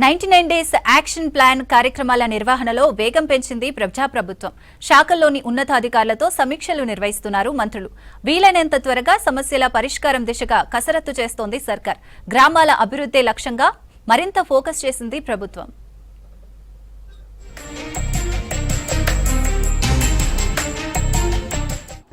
99 days action plan కార్యక్రమాల నిర్వహణలో వేగం పెంచింది ప్రజాప్రభుత్వం. శాఖల్లోని ఉన్నతాధికారులతో సమీక్షలు నిర్వహిస్తున్నారు మంత్రులు. వీలైనంత త్వరగా సమస్యల పరిష్కారం దిశగా కసరత్తు చేస్తోంది సర్కార్. గ్రామాల అభివృద్ధి లక్ష్యంగా మరింత ఫోకస్ చేసింది ప్రభుత్వం.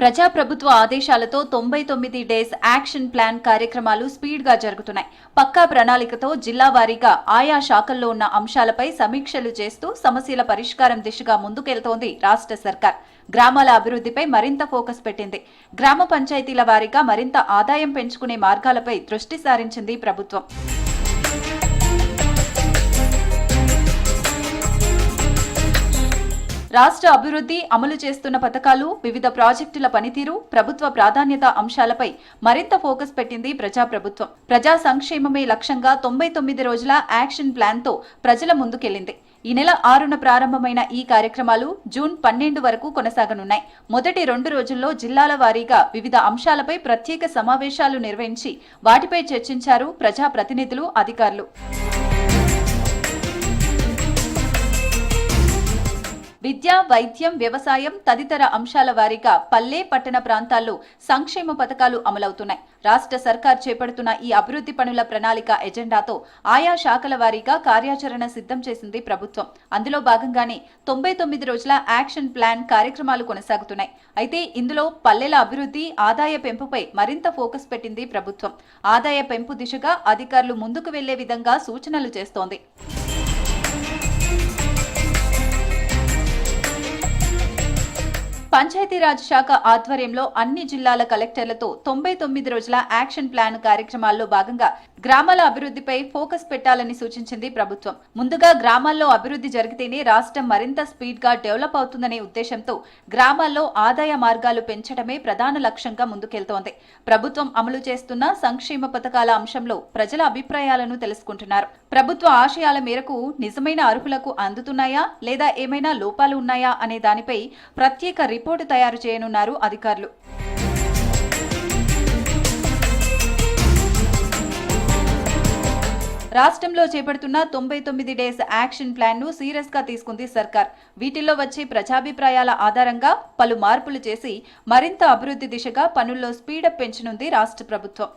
ప్రజాప్రభుత్వ ఆదేశాలతో 99 డేస్ యాక్షన్ ప్లాన్ కార్యక్రమాలు స్పీడ్ గా జరుగుతున్నాయి. పక్కా ప్రణాళికతో జిల్లా వారీగా ఆయా శాఖల్లో ఉన్న అంశాలపై సమీక్షలు చేస్తూ సమస్యల పరిష్కారం దిశగా ముందుకెళ్తోంది రాష్ట్ర సర్కార్. గ్రామాల అభివృద్ధిపై మరింత ఫోకస్ పెట్టింది. గ్రామ పంచాయతీల వారీగా మరింత ఆదాయం పెంచుకునే మార్గాలపై దృష్టి సారించింది ప్రభుత్వం. రాష్ట్ర అభివృద్ధి, అమలు చేస్తున్న పథకాలు, వివిధ ప్రాజెక్టుల పనితీరు, ప్రభుత్వ ప్రాధాన్యత అంశాలపై మరింత ఫోకస్ పెట్టింది ప్రజాప్రభుత్వం. ప్రజా సంక్షేమమే లక్ష్యంగా 99 రోజుల యాక్షన్ ప్లాన్ తో ప్రజల ముందుకెళ్లింది. ఈ నెల 6న ప్రారంభమైన ఈ కార్యక్రమాలు జూన్ 12 వరకు కొనసాగనున్నాయి. మొదటి 2 రోజుల్లో జిల్లాల వారీగా వివిధ అంశాలపై ప్రత్యేక సమావేశాలు నిర్వహించి వాటిపై చర్చించారు ప్రజాప్రతినిధులు, అధికారులు. విద్య, వైద్యం, వ్యవసాయం తదితర అంశాల వారీగా పల్లె, పట్టణ ప్రాంతాల్లో సంక్షేమ పథకాలు అమలవుతున్నాయి. రాష్ట్ర సర్కార్ చేపడుతున్న ఈ అభివృద్ధి పనుల ప్రణాళిక ఎజెండాతో ఆయా శాఖల వారీగా కార్యాచరణ సిద్ధం చేసింది ప్రభుత్వం. అందులో భాగంగానే 99 రోజుల యాక్షన్ ప్లాన్ కార్యక్రమాలు కొనసాగుతున్నాయి. అయితే ఇందులో పల్లెల అభివృద్ధి, ఆదాయ పెంపుపై మరింత ఫోకస్ పెట్టింది ప్రభుత్వం. ఆదాయ పెంపు దిశగా అధికారులు ముందుకు వెళ్లే విధంగా సూచనలు చేస్తోంది. పంచాయతీరాజ్ శాఖ ఆధ్వర్యంలో అన్ని జిల్లాల కలెక్టర్లతో 99 రోజుల యాక్షన్ ప్లాన్ కార్యక్రమాల్లో భాగంగా గ్రామాల అభివృద్ధిపై ఫోకస్ పెట్టాలని సూచించింది ప్రభుత్వం. ముందుగా గ్రామాల్లో అభివృద్ధి జరిగితేనే రాష్ట్రం మరింత స్పీడ్ గా డెవలప్ అవుతుందనే ఉద్దేశంతో గ్రామాల్లో ఆదాయ మార్గాలు పెంచడమే ప్రధాన లక్ష్యంగా ముందుకెళ్తోంది. ప్రభుత్వం అమలు చేస్తున్న సంక్షేమ పథకాల అంశంలో ప్రజల అభిప్రాయాలను తెలుసుకుంటున్నారు. ప్రభుత్వ ఆశయాల మేరకు నిజమైన అర్హులకు అందుతున్నాయా లేదా ఏమైనా లోపాలు ఉన్నాయా అనే దానిపై ప్రత్యేక రిపోర్టు తయారు చేయనున్నారు అధికారులు. రాష్ట్రంలో చేపడుతున్న 99 డేస్ యాక్షన్ ప్లాన్ ను సీరియస్ గా తీసుకుంది సర్కార్. వీటిల్లో వచ్చే ప్రజాభిప్రాయాల ఆధారంగా పలు మార్పులు చేసి మరింత అభివృద్ధి దిశగా పనుల్లో స్పీడప్ పెంచనుంది రాష్ట్ర ప్రభుత్వం.